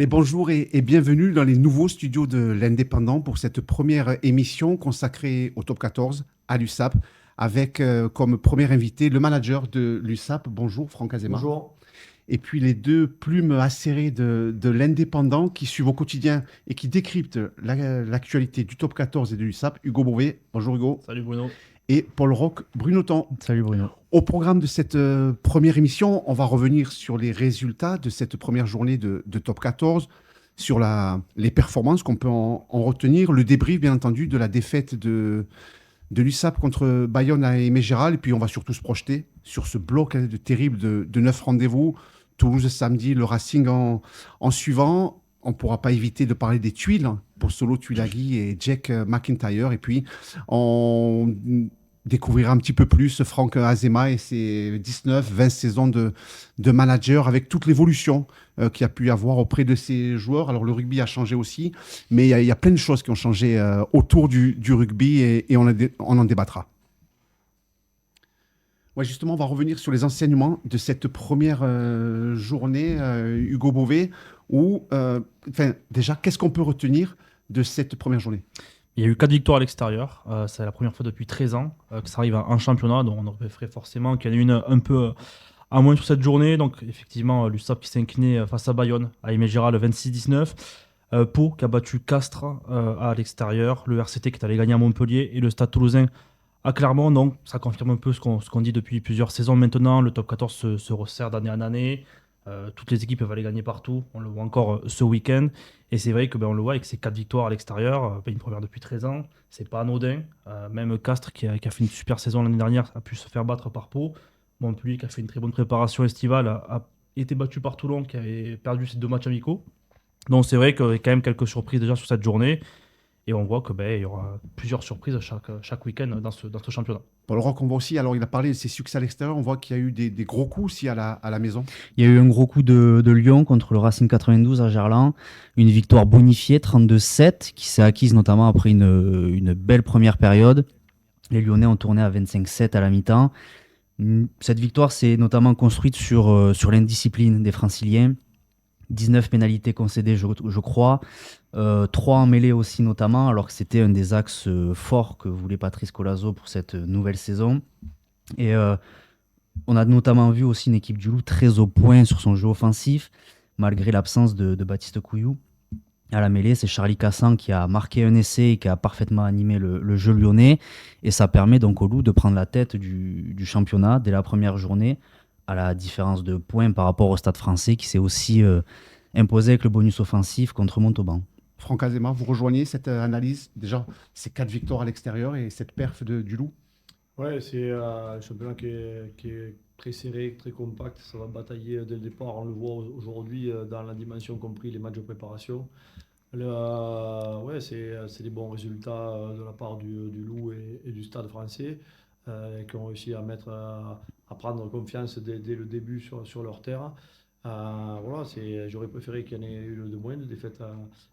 Et bonjour et bienvenue dans les nouveaux studios de l'Indépendant pour cette première émission consacrée au Top 14 à l'USAP avec comme premier invité le manager de l'USAP. Bonjour Franck Azema. Bonjour. Et puis les deux plumes acérées de l'Indépendant qui suivent au quotidien et qui décryptent l'actualité du Top 14 et de l'USAP. Hugo Beauvais. Bonjour Hugo. Salut Bruno. Et Paul Roch Brunotan. Salut Bruno. Au programme de cette première émission, on va revenir sur les résultats de cette première journée de Top 14, sur les performances qu'on peut en retenir, le débrief bien entendu de la défaite de l'USAP contre Bayonne à Aimé Gérald, et puis on va surtout se projeter sur ce bloc terrible de 9 rendez-vous, Toulouse samedi, le Racing en suivant. On ne pourra pas éviter de parler des tuiles pour Solo Tuilagi et Jack McIntyre, et puis on découvrir un petit peu plus Franck Azema et ses 19-20 saisons de manager avec toute l'évolution qu'il y a pu y avoir auprès de ces joueurs. Alors le rugby a changé aussi, mais il y a plein de choses qui ont changé autour du rugby et on en débattra. Ouais, justement, on va revenir sur les enseignements de cette première journée, Hugo Beauvais, où, déjà, qu'est-ce qu'on peut retenir de cette première journée? Il y a eu 4 victoires à l'extérieur. C'est la première fois depuis 13 ans que ça arrive en championnat. Donc on aurait fait forcément qu'il y en ait une un peu à moins sur cette journée. Donc effectivement, l'USAP qui s'est incliné face à Bayonne, à Aimé Gérald le 26-19. Pau qui a battu Castres à l'extérieur. Le RCT qui est allé gagner à Montpellier. Et le Stade Toulousain à Clermont. Donc ça confirme un peu ce qu'on dit depuis plusieurs saisons maintenant. Le top 14 se resserre d'année en année. Toutes les équipes peuvent aller gagner partout. On le voit encore ce week-end. Et c'est vrai que on le voit avec ses 4 victoires à l'extérieur, une première depuis 13 ans, c'est pas anodin. Même Castres, qui a fait une super saison l'année dernière, a pu se faire battre par Pau. Montpellier, qui a fait une très bonne préparation estivale, a été battu par Toulon, qui avait perdu ses 2 matchs amicaux. Donc c'est vrai qu'il y a quand même quelques surprises déjà sur cette journée. Et on voit qu'il y aura plusieurs surprises chaque week-end dans ce championnat. Paul Roch, on voit aussi, alors il a parlé de ses succès à l'extérieur, on voit qu'il y a eu des gros coups aussi à la maison. Il y a eu un gros coup de Lyon contre le Racing 92 à Gerland. Une victoire bonifiée, 32-7, qui s'est acquise notamment après une belle première période. Les Lyonnais ont tourné à 25-7 à la mi-temps. Cette victoire s'est notamment construite sur l'indiscipline des Franciliens. 19 pénalités concédées, je crois. 3 en mêlée aussi notamment, alors que c'était un des axes forts que voulait Patrice Colazo pour cette nouvelle saison. Et on a notamment vu aussi une équipe du Loup très au point sur son jeu offensif, malgré l'absence de Baptiste Couillou. À la mêlée, c'est Charlie Cassan qui a marqué un essai et qui a parfaitement animé le jeu lyonnais. Et ça permet donc au Loup de prendre la tête du championnat dès la première journée, à la différence de points par rapport au Stade français qui s'est aussi imposé avec le bonus offensif contre Montauban. Franck Azema, vous rejoignez cette analyse, déjà, ces 4 victoires à l'extérieur et cette perf du Loup? Ouais, c'est un championnat qui est très serré, très compact. Ça va batailler dès le départ. On le voit aujourd'hui dans la dimension compris les matchs de préparation. Ouais, c'est des bons résultats de la part du Loup et du Stade français qui ont réussi à prendre confiance dès le début sur leur terre. Voilà, j'aurais préféré qu'il y en ait eu de moins de défaites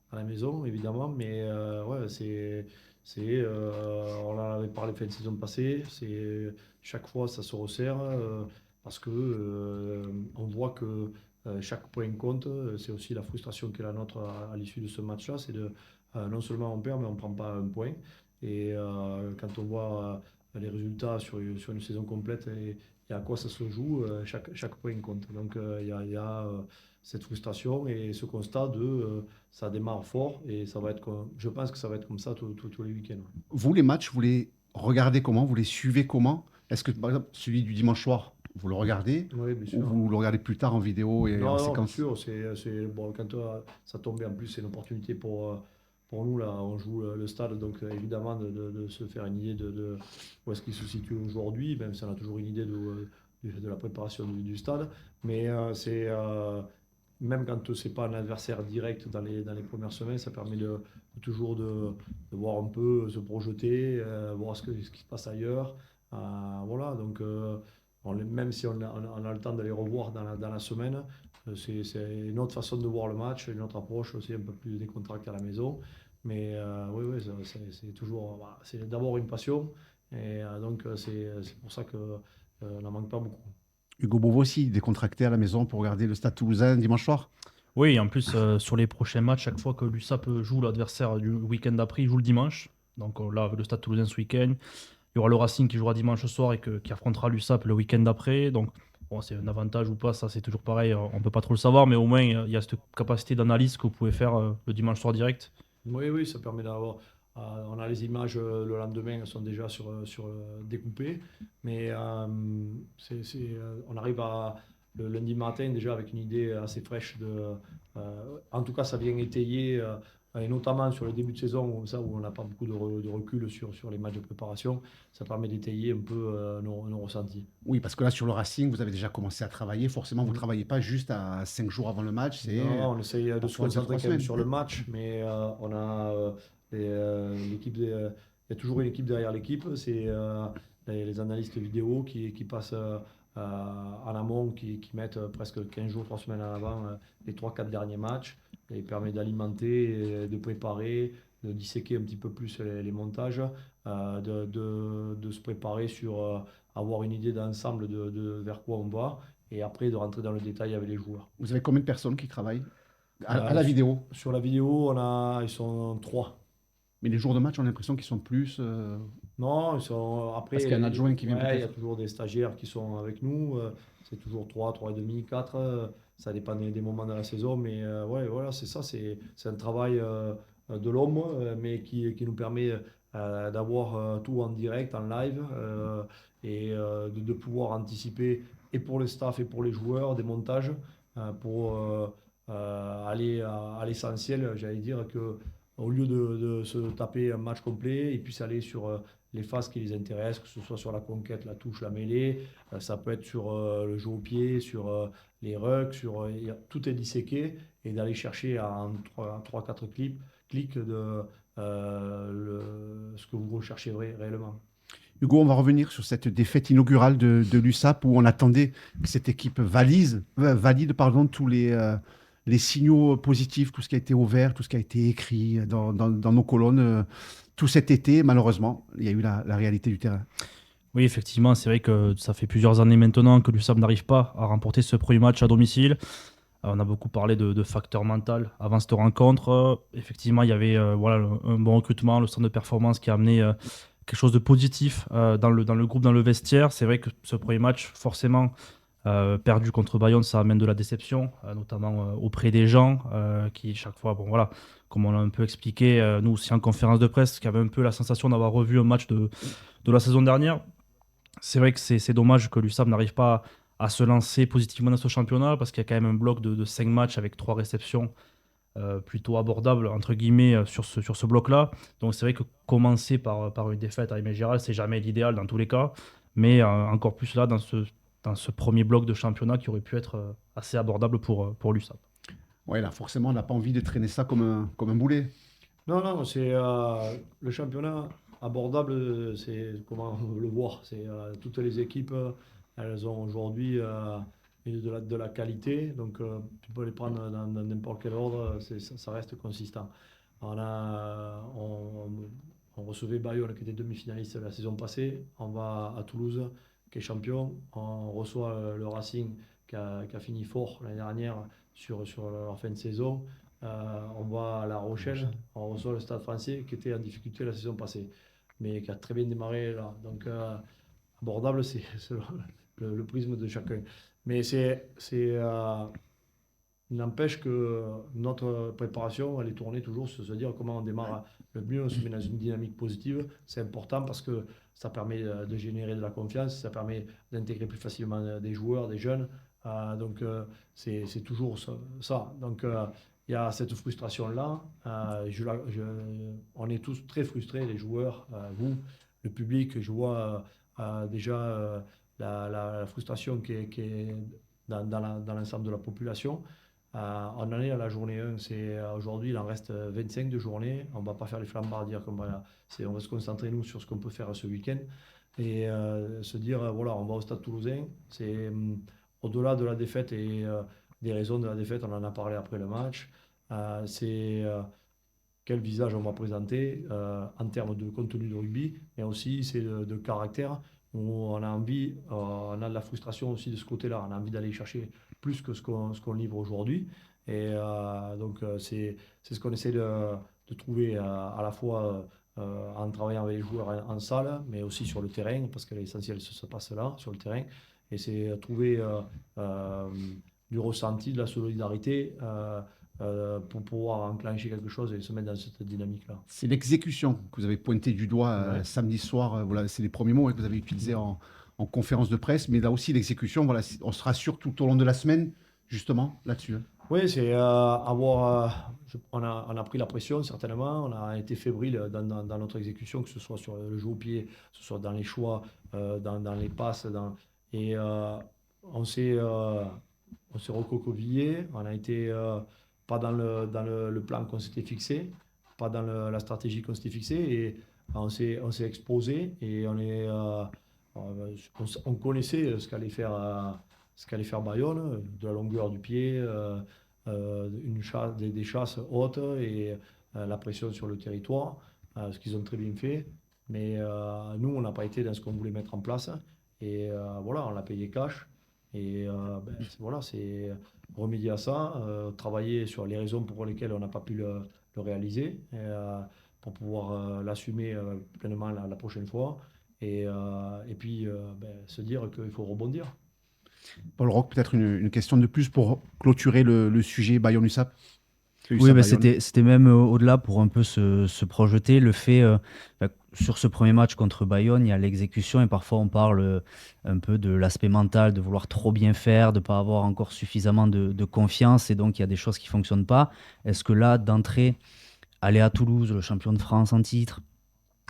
à la maison, évidemment, mais ouais, on en avait parlé fin de saison passée, chaque fois ça se resserre parce que on voit que chaque point compte. C'est aussi la frustration qu'est la nôtre à l'issue de ce match-là, c'est non seulement on perd, mais on ne prend pas un point. Et quand on voit les résultats sur une saison complète et à quoi ça se joue, chaque point compte. Donc il y a cette frustration et ce constat ça démarre fort et je pense que ça va être comme ça tous les week-ends. Vous, les matchs, vous les regardez comment? Vous les suivez comment? Est-ce que, par exemple, celui du dimanche soir, vous le regardez Oui, bien ou sûr. vous le regardez plus tard en vidéo et en Non, non, bien séquence? sûr. Bon, quand ça tombe en plus, c'est une opportunité pour nous. Là, on joue le stade, donc évidemment de se faire une idée de où est-ce qu'il se situe aujourd'hui, même si on a toujours une idée de la préparation du stade. Mais même quand c'est pas un adversaire direct dans les premières semaines, ça permet toujours de voir un peu, se projeter, voir ce qui se passe ailleurs. Voilà, donc même si on a le temps de les revoir dans la semaine, c'est une autre façon de voir le match, une autre approche aussi, un peu plus décontractée à la maison. Mais oui, oui, c'est toujours, voilà, c'est d'abord une passion, et donc c'est pour ça qu'on n'en manque pas beaucoup. Hugo Beauvais aussi, décontracté à la maison pour regarder le Stade Toulousain dimanche soir? Oui, et en plus, sur les prochains matchs, chaque fois que l'USAP joue l'adversaire du week-end d'après, il joue le dimanche. Donc là, avec le Stade Toulousain ce week-end, il y aura le Racing qui jouera dimanche soir et qui affrontera l'USAP le week-end d'après. Donc, bon, c'est un avantage ou pas, ça c'est toujours pareil, on ne peut pas trop le savoir, mais au moins il y a cette capacité d'analyse que vous pouvez faire le dimanche soir direct. Oui, oui, ça permet d'avoir. On a les images le lendemain, elles sont déjà découpées, mais on arrive le lundi matin déjà avec une idée assez fraîche en tout cas, ça vient étayer, et notamment sur le début de saison où on n'a pas beaucoup de recul sur les matchs de préparation, ça permet d'étayer un peu nos ressentis. Oui, parce que là, sur le Racing, vous avez déjà commencé à travailler. Forcément, vous ne Mhm. travaillez pas juste à 5 jours avant le match, c'est Non, on essaye de se parfois 2, 3 concentrer quand même semaines. sur le match, mais on a l'équipe. Il y a toujours une équipe derrière l'équipe. C'est les analystes vidéo qui passent en amont, qui mettent presque 15 jours, 3 semaines en avant les 3-4 derniers matchs. Et permet d'alimenter, de préparer, de disséquer un petit peu plus les montages, de se préparer sur avoir une idée d'ensemble vers quoi on va, et après de rentrer dans le détail avec les joueurs. Vous avez combien de personnes qui travaillent à Euh, la su- vidéo? Sur la vidéo, ils sont trois. Mais les jours de match, on a l'impression qu'ils sont plus. Non, ils sont après. Parce qu'il y a un adjoint qui vient Ouais, il y a peut-être. toujours des stagiaires qui sont avec nous. C'est toujours 3, 3 et demi, 4. Ça dépend des moments de la saison, mais ouais, voilà, c'est ça. C'est un travail de l'homme, mais qui nous permet d'avoir tout en direct, en live, et de pouvoir anticiper et pour le staff et pour les joueurs des montages pour aller à l'essentiel. J'allais dire que au lieu de se taper un match complet, ils puissent aller sur les phases qui les intéressent, que ce soit sur la conquête, la touche, la mêlée, ça peut être sur le jeu au pied, sur les rucks, tout est disséqué, et d'aller chercher en 3-4 clics ce que vous recherchez réellement. Hugo, on va revenir sur cette défaite inaugurale de l'USAP où on attendait que cette équipe valide pardon, tous les signaux positifs, tout ce qui a été ouvert, tout ce qui a été écrit dans nos colonnes tout cet été. Malheureusement, il y a eu la réalité du terrain. Oui, effectivement, c'est vrai que ça fait plusieurs années maintenant que l'USAP n'arrive pas à remporter ce premier match à domicile. On a beaucoup parlé de facteur mental avant cette rencontre. Effectivement, il y avait voilà, un bon recrutement, le centre de performance qui a amené quelque chose de positif dans le groupe, dans le vestiaire. C'est vrai que ce premier match, forcément, perdu contre Bayonne, ça amène de la déception, notamment auprès des gens qui, chaque fois, bon voilà, comme on l'a un peu expliqué, nous aussi en conférence de presse, qui avait un peu la sensation d'avoir revu un match de la saison dernière. C'est vrai que c'est dommage que l'USAP n'arrive pas à se lancer positivement dans ce championnat parce qu'il y a quand même un bloc de 5 matchs avec 3 réceptions plutôt abordables entre guillemets sur ce bloc-là. Donc c'est vrai que commencer par une défaite à Aimé Gérald, c'est jamais l'idéal dans tous les cas, mais encore plus là dans ce premier bloc de championnat qui aurait pu être assez abordable pour l'USAP. Ouais, là, forcément, on n'a pas envie de traîner ça comme un boulet. Non, non, c'est le championnat abordable, c'est comment on veut le voir. C'est toutes les équipes, elles ont aujourd'hui de la qualité, donc tu peux les prendre dans n'importe quel ordre, ça reste consistant. On recevait Bayonne qui était demi-finaliste la saison passée, on va à Toulouse qui est champion, on reçoit le Racing qui a fini fort l'année dernière sur leur fin de saison. On va à La Rochelle, on reçoit le Stade Français qui était en difficulté la saison passée, mais qui a très bien démarré là. Donc abordable, c'est le prisme de chacun. Mais il n'empêche que notre préparation, elle est tournée toujours sur se dire comment on démarre le mieux, on se met dans une dynamique positive. C'est important parce que ça permet de générer de la confiance, ça permet d'intégrer plus facilement des joueurs, des jeunes. Donc c'est toujours ça. Donc il y a cette frustration-là. On est tous très frustrés, les joueurs, vous, le public. Je vois déjà la frustration qui est dans l'ensemble de la population. On en est à la journée 1. Aujourd'hui, il en reste 25 de journée. On ne va pas faire les flambardières on va se concentrer, nous, sur ce qu'on peut faire ce week-end. Et se dire, voilà, on va au Stade Toulousain. C'est au-delà de la défaite et des raisons de la défaite, on en a parlé après le match. C'est quel visage on va présenter en termes de contenu de rugby, mais aussi c'est de caractère. Où on a envie, on a de la frustration aussi de ce côté-là. On a envie d'aller chercher plus que ce qu'on livre aujourd'hui. Et donc, c'est ce qu'on essaie de trouver à la fois en travaillant avec les joueurs en salle, mais aussi sur le terrain, parce que l'essentiel se passe là, sur le terrain. Et c'est trouver euh, du ressenti, de la solidarité pour pouvoir enclencher quelque chose et se mettre dans cette dynamique-là. C'est l'exécution que vous avez pointé du doigt Ouais. samedi soir. Voilà, c'est les premiers mots que vous avez utilisés en conférence de presse. Mais là aussi, l'exécution, voilà, on se rassure tout au long de la semaine, justement, là-dessus. Oui, c'est on a pris la pression certainement, on a été fébrile dans notre exécution, que ce soit sur le jeu au pied, que ce soit dans les choix, dans les passes, et on s'est euh, on s'est recroquevillé, on a été pas dans le plan qu'on s'était fixé, pas dans la stratégie qu'on s'était fixée, et on s'est exposé et on connaissait ce qu'allait faire Bayonne, de la longueur du pied, des chasses hautes et la pression sur le territoire, ce qu'ils ont très bien fait. Mais nous, on n'a pas été dans ce qu'on voulait mettre en place. Et voilà, on l'a payé cash. Et voilà, c'est remédier à ça, travailler sur les raisons pour lesquelles on n'a pas pu le réaliser, pour pouvoir l'assumer pleinement la prochaine fois. Et puis se dire qu'il faut rebondir. Paul Roch, peut-être une question de plus pour clôturer le sujet Bayonne-USAP. Oui, USAP Bayonne. c'était même au-delà pour un peu se projeter. Le fait, sur ce premier match contre Bayonne, il y a l'exécution et parfois on parle un peu de l'aspect mental, de vouloir trop bien faire, de ne pas avoir encore suffisamment de confiance et donc il y a des choses qui ne fonctionnent pas. Est-ce que là, d'entrée, aller à Toulouse, le champion de France en titre,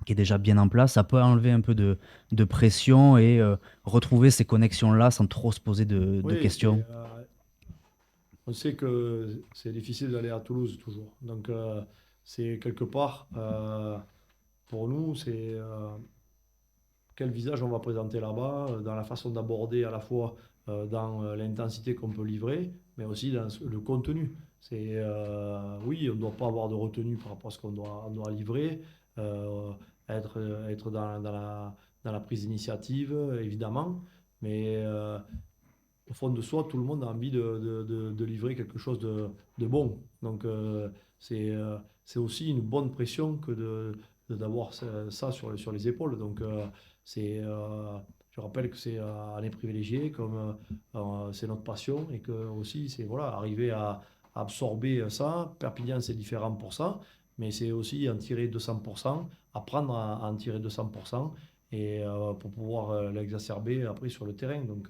qui est déjà bien en place, ça peut enlever un peu de pression et retrouver ces connexions-là sans trop se poser de Oui, questions? on sait que c'est difficile d'aller à Toulouse toujours. Donc, c'est quelque part, pour nous, c'est quel visage on va présenter là-bas, dans la façon d'aborder à la fois dans l'intensité qu'on peut livrer, mais aussi dans le contenu. Oui, on ne doit pas avoir de retenue par rapport à ce qu'on doit livrer, euh, être dans la prise d'initiative, évidemment, mais au fond de soi, tout le monde a envie de livrer quelque chose de bon. Donc, c'est aussi une bonne pression que d'avoir ça sur les épaules. Donc, je rappelle que c'est un est privilégié, comme c'est notre passion, et que aussi, c'est voilà, arriver à absorber ça. Perpignan, c'est différent pour ça, mais c'est aussi en tirer 200%, apprendre à en tirer 200%, et pour pouvoir l'exacerber après sur le terrain. Donc,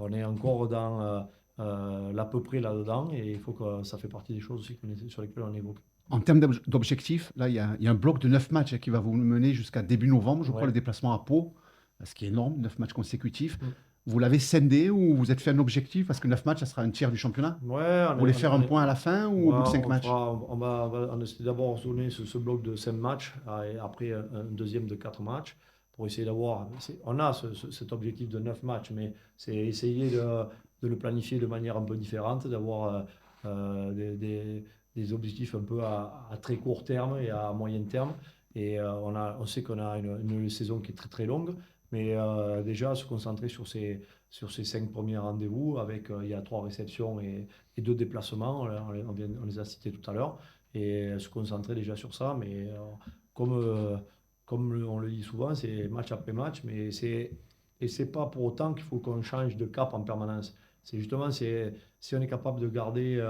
on est encore dans l'à peu près là-dedans, et il faut que ça fait partie des choses aussi sur lesquelles on évoque. En termes d'objectifs, là, il y a un bloc de 9 matchs qui va vous mener jusqu'à début novembre, je crois, Ouais. le déplacement à Pau, ce qui est énorme, 9 matchs consécutifs. Mm. Vous l'avez scindé ou vous êtes fait un objectif parce que 9 matchs, ça sera un tiers du championnat? Ouais, Vous voulez faire un point à la fin ou au bout de 5 matchs? on essaie d'abord donner ce bloc de 5 matchs, et après un deuxième de 4 matchs, pour essayer d'avoir. On a cet objectif de 9 matchs, mais c'est essayer de le planifier de manière un peu différente, d'avoir des objectifs un peu à très court terme et à moyen terme. Et on sait qu'on a une saison qui est très très longue, mais déjà se concentrer sur ces 5 premiers rendez-vous, avec il y a 3 réceptions et 2 déplacements, on les a cités tout à l'heure, et se concentrer déjà sur ça. Mais comme on le dit souvent, c'est match après match, et c'est pas pour autant qu'il faut qu'on change de cap en permanence. C'est justement, si on est capable de garder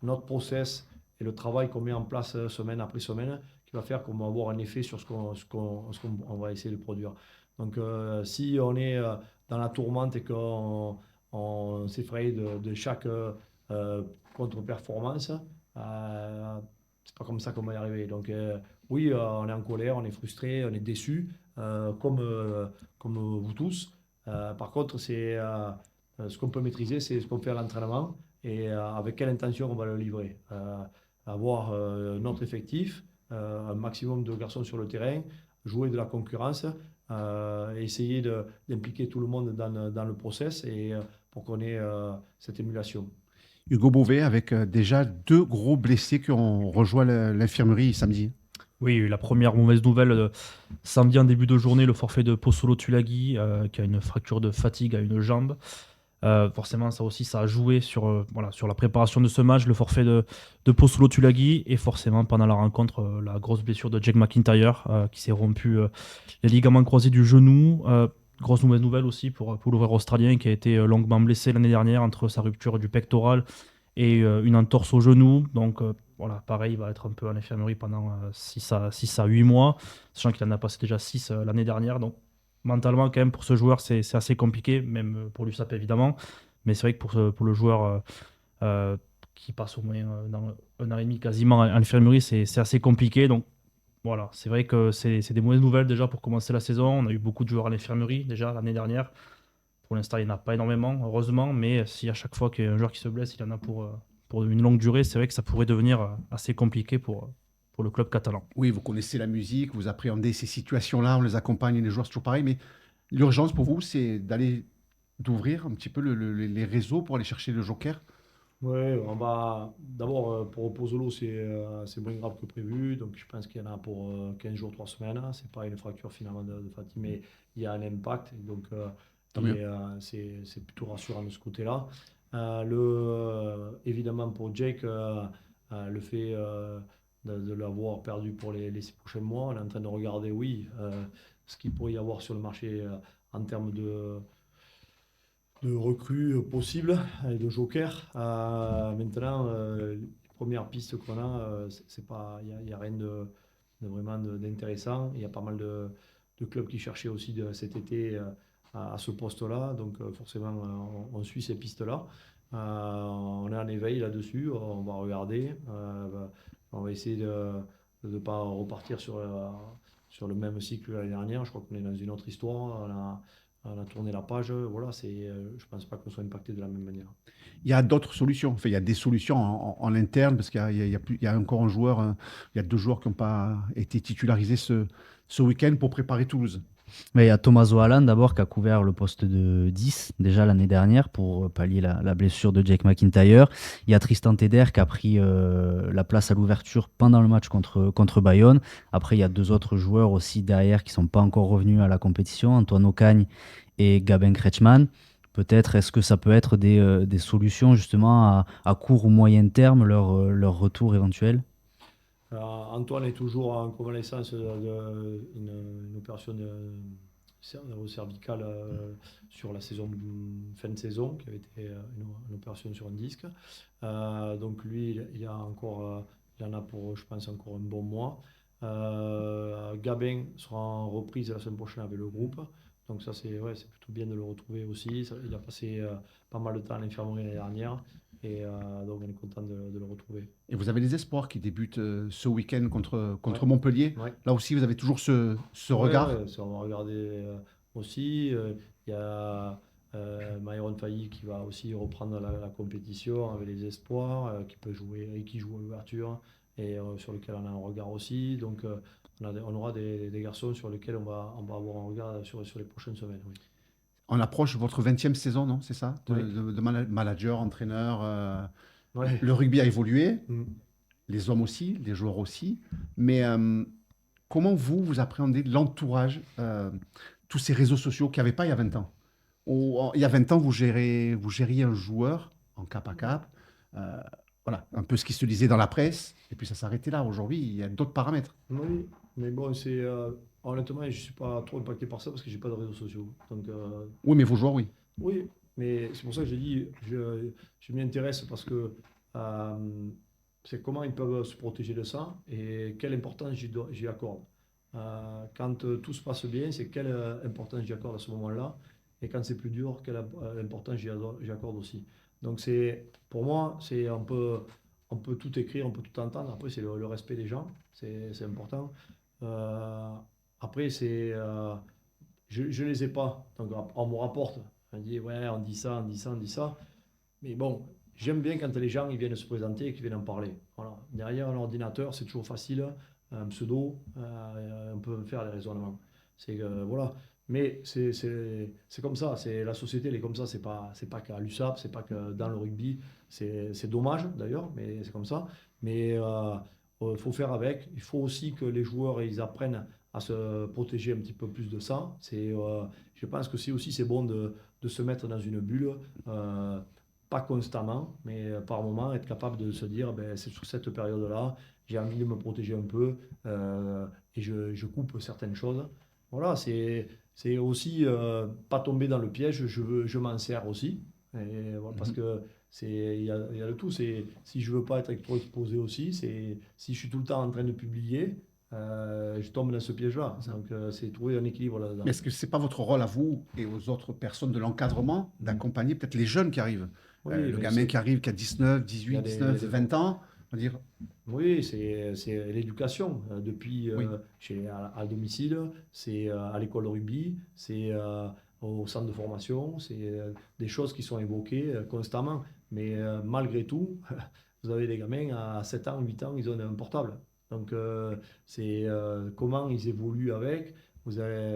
notre process et le travail qu'on met en place semaine après semaine, qui va faire qu'on va avoir un effet sur ce qu'on va essayer de produire. Donc, si on est dans la tourmente et qu'on s'effraie de chaque contre-performance, c'est pas comme ça qu'on va y arriver. Donc, oui, on est en colère, on est frustré, on est déçu, comme vous tous. Par contre, ce qu'on peut maîtriser, c'est ce qu'on fait à l'entraînement et avec quelle intention on va le livrer. Avoir notre effectif, un maximum de garçons sur le terrain, jouer de la concurrence, essayer d'impliquer tout le monde dans le process, et pour qu'on ait cette émulation. Hugo Beauvais avec déjà 2 gros blessés qui ont rejoint l'infirmerie samedi. Oui, la première mauvaise nouvelle, samedi en début de journée, le forfait de Posolo Tulagi, qui a une fracture de fatigue à une jambe. Forcément, ça aussi, ça a joué sur la préparation de ce match, le forfait de Posolo Tulagi, et forcément, pendant la rencontre, la grosse blessure de Jake McIntyre, qui s'est rompu les ligaments croisés du genou. Grosse mauvaise nouvelle aussi pour l'ouvreur australien qui a été longuement blessé l'année dernière entre sa rupture du pectoral et une entorse au genou. Donc voilà, pareil, il va être un peu à l'infirmerie pendant 6 à 8 mois, sachant qu'il en a passé déjà 6 l'année dernière. Donc mentalement, quand même, pour ce joueur, c'est assez compliqué, même pour l'USAP évidemment. Mais c'est vrai que pour le joueur euh, qui passe au moins dans 1 an et demi quasiment à l'infirmerie, c'est assez compliqué. Donc voilà, c'est vrai que c'est des mauvaises nouvelles déjà pour commencer la saison. On a eu beaucoup de joueurs à l'infirmerie déjà l'année dernière. Pour l'instant, il n'y en a pas énormément, heureusement. Mais si à chaque fois qu'il y a un joueur qui se blesse, il y en a pour une longue durée, c'est vrai que ça pourrait devenir assez compliqué pour le club catalan. Oui, vous connaissez la musique, vous appréhendez ces situations-là, on les accompagne, les joueurs, c'est toujours pareil, mais l'urgence pour vous, c'est d'ouvrir un petit peu les réseaux pour aller chercher le joker. Ouais, on va d'abord pour Pozzolo, c'est moins grave que prévu. Donc je pense qu'il y en a pour 15 jours, 3 semaines. C'est pas une fracture finalement de fatigue, mais il y a un impact. Et donc Tant mieux. c'est plutôt rassurant de ce côté-là. Évidemment pour Jake, le fait de l'avoir perdu pour les 6 prochains mois, on est en train de regarder, oui, ce qu'il pourrait y avoir sur le marché en termes de recrues possibles et de jokers. Maintenant, les premières pistes qu'on a, c'est pas, il y a rien de vraiment d'intéressant. Il y a pas mal de clubs qui cherchaient aussi cet été à ce poste-là. Donc forcément, on suit ces pistes-là. On est en éveil là-dessus. On va regarder. On va essayer de ne pas repartir sur le même cycle que l'année dernière. Je crois qu'on est dans une autre histoire. On a tourné la page, voilà, je pense pas qu'on soit impacté de la même manière. Il y a d'autres solutions, enfin, il y a des solutions en interne, parce qu'il y a encore un joueur, il y a deux joueurs qui n'ont pas été titularisés ce week-end pour préparer Toulouse. Mais il y a Tommaso Allan d'abord qui a couvert le poste de 10 déjà l'année dernière pour pallier la blessure de Jake McIntyre. Il y a Tristan Teder qui a pris la place à l'ouverture pendant le match contre Bayonne. Après, il y a deux autres joueurs aussi derrière qui ne sont pas encore revenus à la compétition, Antoine Ocagne et Gabin Kretschmann. Peut-être est-ce que ça peut être des solutions justement à court ou moyen terme, leur retour éventuel? Antoine est toujours en convalescence d'une opération cervicale sur la saison, fin de saison, qui avait été une opération sur un disque. Donc lui, il en a pour, je pense, encore un bon mois. Gabin sera en reprise la semaine prochaine avec le groupe. Donc ça, c'est plutôt bien de le retrouver aussi. Il a passé pas mal de temps à l'infirmerie l'année dernière. Et donc on est content de le retrouver. Et vous avez des espoirs qui débutent ce week-end contre Ouais, Montpellier. ouais. Là aussi, vous avez toujours ce Ouais, regard. ouais, ça, on va regarder aussi. Il y a Myron Failly qui va aussi reprendre la compétition avec les espoirs, qui peut jouer et qui joue à l'ouverture et sur lequel on a un regard aussi. Donc on aura des garçons sur lesquels on va avoir un regard sur les prochaines semaines. Oui. On approche votre 20e saison, non? C'est ça? Oui. Manager, entraîneur. Ouais. Le rugby a évolué, Mm. les hommes aussi, les joueurs aussi. Mais comment vous appréhendez l'entourage, tous ces réseaux sociaux qu'il n'y avait pas il y a 20 ans? Il y a 20 ans, vous gériez un joueur en cap à cap. euh, voilà, un peu ce qui se disait dans la presse, et puis ça s'arrêtait là. Aujourd'hui, il y a d'autres paramètres. Oui, mais bon, honnêtement, je ne suis pas trop impacté par ça parce que j'ai pas de réseaux sociaux. Donc Oui, mais vos joueurs, oui. oui, mais c'est pour ça que j'ai dit, je m'y intéresse parce que euh, c'est comment ils peuvent se protéger de ça et quelle importance j'y accorde. Quand tout se passe bien, c'est quelle importance j'y accorde à ce moment-là. Et quand c'est plus dur, quelle importance j'y accorde aussi. Donc pour moi, on peut tout écrire, on peut tout entendre. Après, c'est le respect des gens, c'est important. Euh, Après, je les ai pas. Donc on me rapporte. On dit ouais, on dit ça, on dit ça, on dit ça. Mais bon, j'aime bien quand les gens ils viennent se présenter et qu'ils viennent en parler. Voilà. Derrière un ordinateur, c'est toujours facile. Un pseudo, on peut faire des raisonnements. C'est que voilà. Mais c'est comme ça. La société, elle est comme ça. C'est pas qu'à l'USAP, c'est pas que dans le rugby. C'est dommage d'ailleurs, mais c'est comme ça. Mais faut faire avec. Il faut aussi que les joueurs ils apprennent à se protéger un petit peu plus de ça. Je pense que c'est bon de se mettre dans une bulle, pas constamment, mais par moment, être capable de se dire, ben, c'est sur cette période-là, j'ai envie de me protéger un peu et je coupe certaines choses. Voilà, c'est aussi pas tomber dans le piège, je m'en sers aussi. Et voilà, parce Mhm. que il y a le tout. Si je veux pas être trop exposé aussi, si je suis tout le temps en train de publier, je tombe dans ce piège-là. Donc, c'est trouver un équilibre là-dedans. Mais est-ce que c'est pas votre rôle à vous et aux autres personnes de l'encadrement d'accompagner peut-être les jeunes qui arrivent? Oui, Le mais gamin qui arrive, qui a 19, il y 18, a il y a 19, 20 ans, on va dire, oui, c'est l'éducation. Depuis oui. à domicile, c'est à l'école de rugby, c'est au centre de formation, c'est des choses qui sont évoquées constamment. Mais malgré tout, vous avez des gamins à 7 ans, 8 ans, ils ont un portable. Donc c'est comment ils évoluent avec.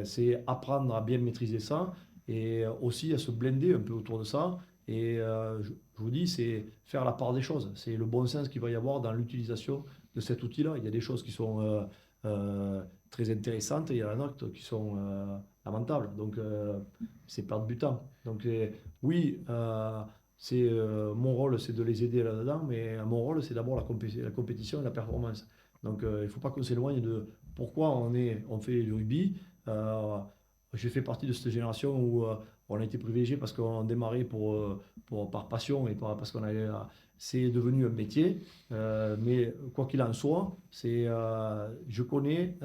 C'est apprendre à bien maîtriser ça et aussi à se blinder un peu autour de ça. Et je vous dis, c'est faire la part des choses. C'est le bon sens qu'il va y avoir dans l'utilisation de cet outil-là. Il y a des choses qui sont très intéressantes et il y en a d'autres qui sont lamentables. Donc, c'est perdre du temps. Donc, oui, mon rôle, c'est de les aider là-dedans, mais mon rôle, c'est d'abord la compétition et la performance. Donc, il ne faut pas qu'on s'éloigne de pourquoi on fait du rugby. Euh, j'ai fait partie de cette génération où on a été privilégié parce qu'on démarrait par passion et parce qu'on avait, c'est devenu un métier. Mais quoi qu'il en soit, je connais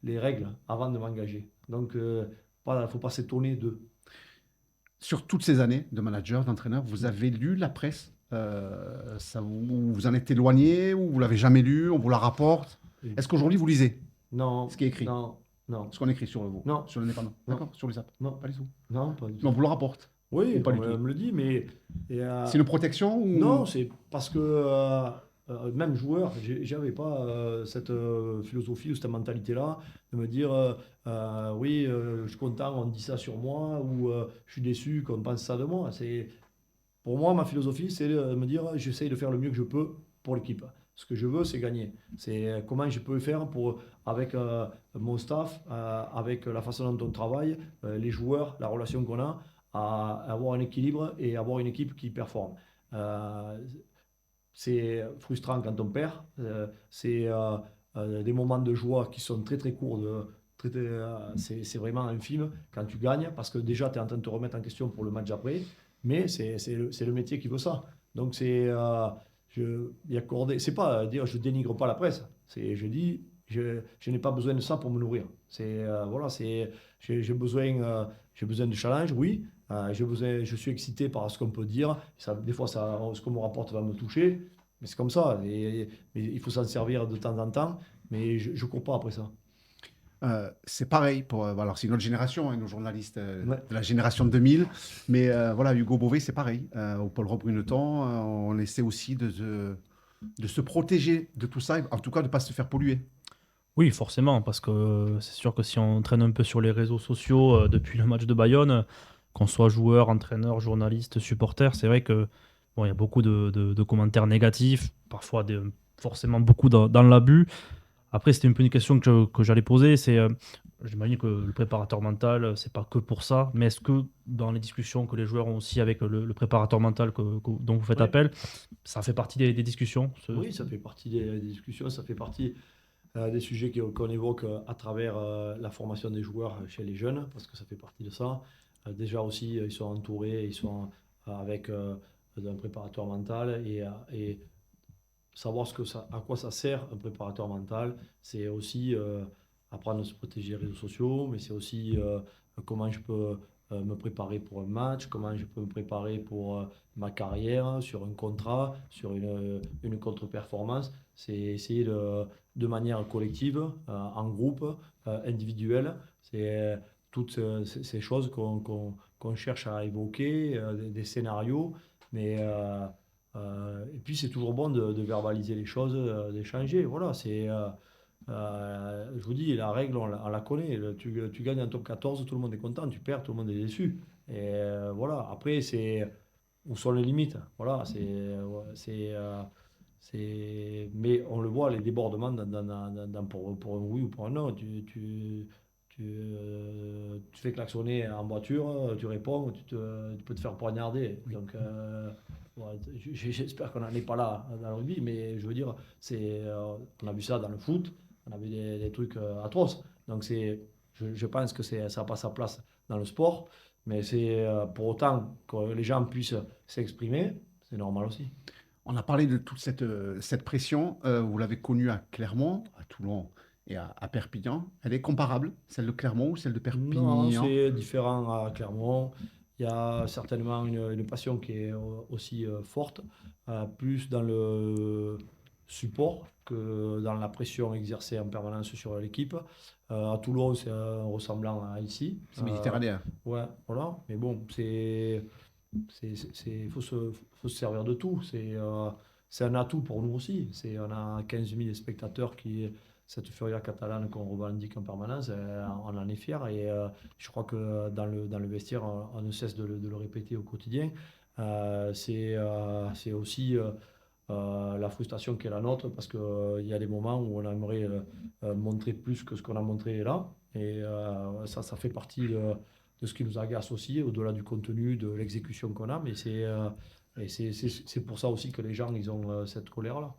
les règles avant de m'engager. Donc, il ne faut pas s'étonner de. Sur toutes ces années de manager, d'entraîneur, vous avez lu la presse? Ça vous en êtes éloigné ou vous l'avez jamais lu? On vous la rapporte? Est-ce qu'aujourd'hui vous lisez ce Non, qui est écrit? non, non, Ce qu'on écrit sur vous, non, sur l'indépendant? non, D'accord? Sur les apps? non, Pas du tout. non, pas du Mais on tout. vous le rapporte? Ou Oui, pas on du tout? me le dit, mais et, C'est une protection non, ou... c'est parce que même joueur, j'avais pas cette philosophie ou cette mentalité-là de me dire oui, je suis content, on dit ça sur moi ou je suis déçu qu'on pense ça de moi. Pour moi, ma philosophie, c'est de me dire j'essaye de faire le mieux que je peux pour l'équipe. Ce que je veux, c'est gagner. C'est comment je peux faire avec mon staff, avec la façon dont on travaille, les joueurs, la relation qu'on a, à avoir un équilibre et avoir une équipe qui performe. Euh, c'est frustrant quand on perd. C'est des moments de joie qui sont très très courts. C'est vraiment infime quand tu gagnes parce que déjà tu es en train de te remettre en question pour le match après. Mais c'est le métier qui veut ça. Donc y accorder. C'est pas dire je dénigre pas la presse. Je dis je n'ai pas besoin de ça pour me nourrir. Voilà, j'ai besoin de challenge, oui. Je suis excité par ce qu'on peut dire. Des fois, ce qu'on me rapporte va me toucher. Mais c'est comme ça. Mais il faut s'en servir de temps en temps. Mais je ne cours pas après ça. C'est pareil pour. Alors, c'est une autre génération, hein, nos journalistes Ouais. de la génération 2000. Mais voilà, Hugo Beauvais, c'est pareil. Au Paul Robruneton, on essaie aussi de se protéger de tout ça, en tout cas de ne pas se faire polluer. Oui, forcément, parce que c'est sûr que si on traîne un peu sur les réseaux sociaux depuis le match de Bayonne, qu'on soit joueur, entraîneur, journaliste, supporter, c'est vrai que bon, il y a beaucoup de commentaires négatifs, parfois forcément beaucoup dans l'abus. Après, c'était un peu une question que j'allais poser. J'imagine que le préparateur mental, c'est pas que pour ça, mais est-ce que dans les discussions que les joueurs ont aussi avec le préparateur mental dont vous faites Oui. appel, ça fait partie des discussions? Oui, ça fait partie des discussions. Ça fait partie des sujets qu'on évoque à travers la formation des joueurs chez les jeunes, parce que ça fait partie de ça. Déjà aussi, ils sont entourés, ils sont avec un préparateur mental et savoir à quoi ça sert un préparateur mental, c'est aussi apprendre à se protéger des réseaux sociaux, mais c'est aussi comment je peux me préparer pour un match, comment je peux me préparer pour ma carrière, sur un contrat, sur une contre-performance. C'est essayer de manière collective, en groupe, individuelle. C'est toutes ces choses qu'on cherche à évoquer, des scénarios, mais et puis c'est toujours bon de verbaliser les choses, d'échanger. Voilà, je vous dis, la règle, on la connaît. Tu gagnes en top 14, tout le monde est content. Tu perds, tout le monde est déçu. Et voilà, après, où sont les limites? Voilà, Mais on le voit, les débordements pour un oui ou pour un non. Tu fais klaxonner en voiture, tu réponds, tu peux te faire poignarder. Donc, ouais, j'espère qu'on n'en est pas là dans le rugby, mais je veux dire, on a vu ça dans le foot, on a vu des trucs atroces. Donc, je pense que ça n'a pas sa place dans le sport, mais c'est pour autant que les gens puissent s'exprimer, c'est normal aussi. On a parlé de toute cette pression. Vous l'avez connue à Clermont, à Toulon et à Perpignan. Elle est comparable, celle de Clermont ou celle de Non, Perpignan? c'est différent à Clermont. Il y a certainement une passion qui est aussi forte, plus dans le support que dans la pression exercée en permanence sur l'équipe. À Toulon, c'est ressemblant à ici. C'est méditerranéen. Ouais, voilà. Mais bon, faut se servir de tout. C'est un atout pour nous aussi. On a 15 000 spectateurs cette furia catalane qu'on revendique en permanence, on en est fier et je crois que dans le vestiaire, on ne cesse de le répéter au quotidien. C'est aussi la frustration qui est la nôtre parce qu'il y a des moments où on aimerait montrer plus que ce qu'on a montré là. Et ça fait partie de ce qui nous agace aussi, au-delà du contenu, de l'exécution qu'on a. Mais c'est pour ça aussi que les gens, ils ont cette colère-là.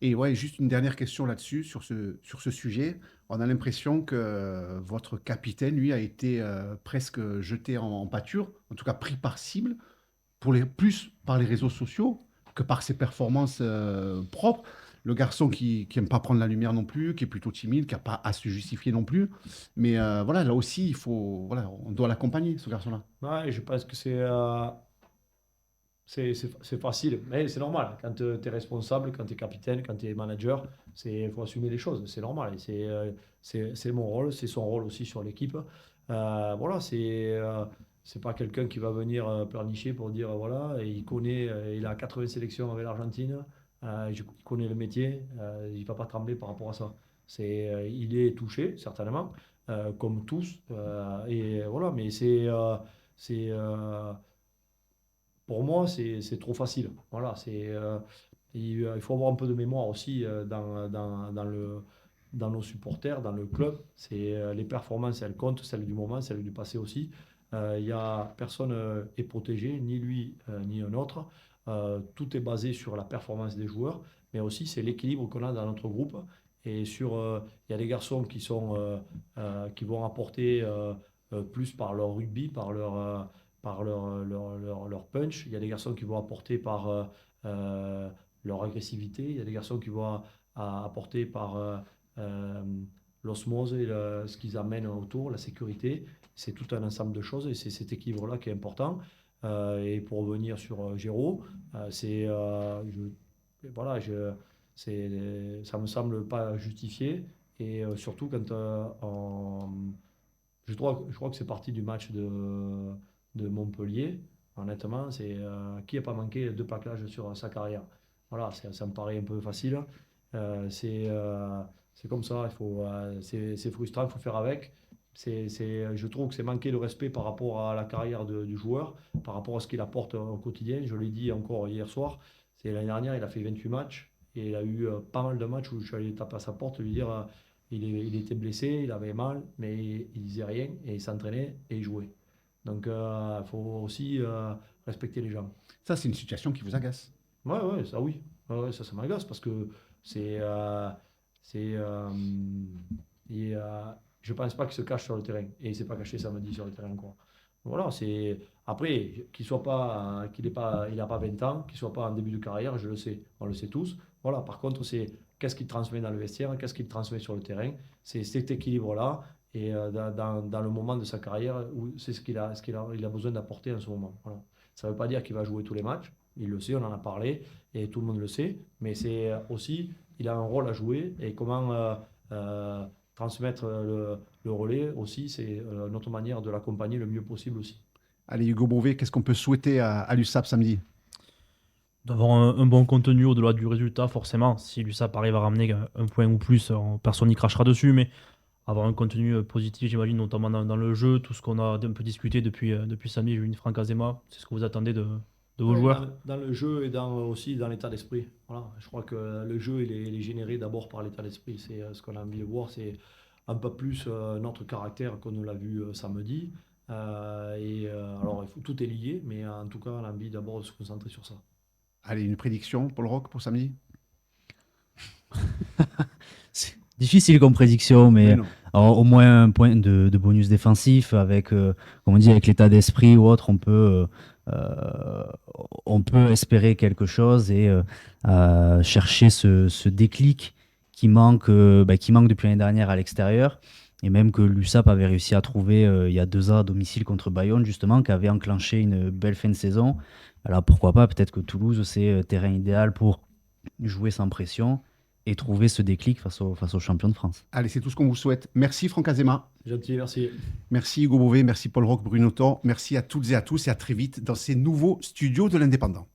Et ouais, juste une dernière question là-dessus, sur ce sujet. On a l'impression que votre capitaine, lui, a été presque jeté en pâture, en tout cas pris par cible, plus par les réseaux sociaux que par ses performances propres. Le garçon qui n'aime pas prendre la lumière non plus, qui est plutôt timide, qui n'a pas à se justifier non plus. Mais voilà, là aussi, voilà, on doit l'accompagner, ce garçon-là. Ouais, je pense que c'est facile, mais c'est normal. Quand tu es responsable, quand tu es capitaine, quand tu es manager, il faut assumer les choses, c'est normal. Et c'est mon rôle, c'est son rôle aussi sur l'équipe. Voilà, c'est pas quelqu'un qui va venir pleurnicher pour dire voilà, et il a 80 sélections avec l'Argentine, il connaît le métier, il va pas trembler par rapport à ça. Il est touché, certainement, comme tous. Et voilà, mais c'est, pour moi, c'est trop facile. Voilà, il faut avoir un peu de mémoire aussi dans nos supporters, dans le club. Les performances, elles comptent, celles du moment, celles du passé aussi. Personne est protégé, ni lui, ni un autre. Tout est basé sur la performance des joueurs, mais aussi c'est l'équilibre qu'on a dans notre groupe. Et il y a des garçons qui vont apporter plus par leur rugby, par leur punch. Il y a des garçons qui vont apporter par leur agressivité. Il y a des garçons qui vont apporter par euh, l'osmose et ce qu'ils amènent autour, la sécurité. C'est tout un ensemble de choses et c'est cet équilibre-là qui est important. Et pour revenir sur Géraud, voilà, ça me semble pas justifié. Et surtout quand je crois que c'est parti du match de Montpellier. Honnêtement, qui n'a pas manqué 2 plaquages sur sa carrière? Voilà, ça me paraît un peu facile. C'est comme ça, c'est frustrant, il faut faire avec. Je trouve que c'est manquer de respect par rapport à la carrière du joueur, par rapport à ce qu'il apporte au quotidien. Je l'ai dit encore hier soir, l'année dernière, il a fait 28 matchs et il a eu pas mal de matchs où je suis allé taper à sa porte, lui dire il était blessé, il avait mal, mais il disait rien et il s'entraînait et il jouait. Donc, il faut aussi respecter les gens. Ça, c'est une situation qui vous agace. Ouais, ouais, ça oui. Ouais, ouais, ça m'agace parce que c'est. C'est je pense pas qu'il se cache sur le terrain. Et il s'est pas caché samedi sur le terrain, quoi. Voilà, c'est. Après, il n'a pas 20 ans, qu'il soit pas en début de carrière, je le sais. On le sait tous. Voilà, par contre, c'est qu'est-ce qu'il transmet dans le vestiaire, qu'est-ce qu'il transmet sur le terrain. C'est cet équilibre-là. Et dans le moment de sa carrière, c'est il a besoin d'apporter en ce moment. Voilà. Ça ne veut pas dire qu'il va jouer tous les matchs. Il le sait, on en a parlé, et tout le monde le sait. Mais c'est aussi, il a un rôle à jouer. Et comment transmettre le relais aussi, c'est notre manière de l'accompagner le mieux possible aussi. Allez, Hugo Bouvet, qu'est-ce qu'on peut souhaiter à l'USAP samedi? D'avoir un bon contenu au-delà du résultat, forcément. Si l'USAP arrive à ramener un point ou plus, personne n'y crachera dessus, mais avoir un contenu positif, j'imagine, notamment dans le jeu, tout ce qu'on a un peu discuté depuis samedi, j'ai eu une Franck Azema. C'est ce que vous attendez vos Ouais, joueurs? dans le jeu et aussi dans l'état d'esprit. Voilà. Je crois que le jeu, il est généré d'abord par l'état d'esprit. C'est ce qu'on a envie de voir, c'est un peu plus notre caractère qu'on nous l'a vu samedi. Alors, tout est lié, mais en tout cas, on a envie d'abord de se concentrer sur ça. Allez, une prédiction, Paul Roch, pour samedi? C'est difficile comme prédiction, Oui, mais non. alors, au moins un point de bonus défensif avec, comme on dit, avec l'état d'esprit ou autre, euh, on peut espérer quelque chose et chercher ce déclic qui manque depuis l'année dernière à l'extérieur. Et même que l'USAP avait réussi à trouver il y a 2 ans à domicile contre Bayonne, justement, qui avait enclenché une belle fin de saison. Alors pourquoi pas, peut-être que Toulouse, c'est terrain idéal pour jouer sans pression et trouver ce déclic face aux champions de France. Allez, c'est tout ce qu'on vous souhaite. Merci Franck Azema. Gentil, merci. Merci Hugo Beauvais. Merci Paul Roch, Bruno Thor. Merci à toutes et à tous et à très vite dans ces nouveaux studios de l'Indépendant.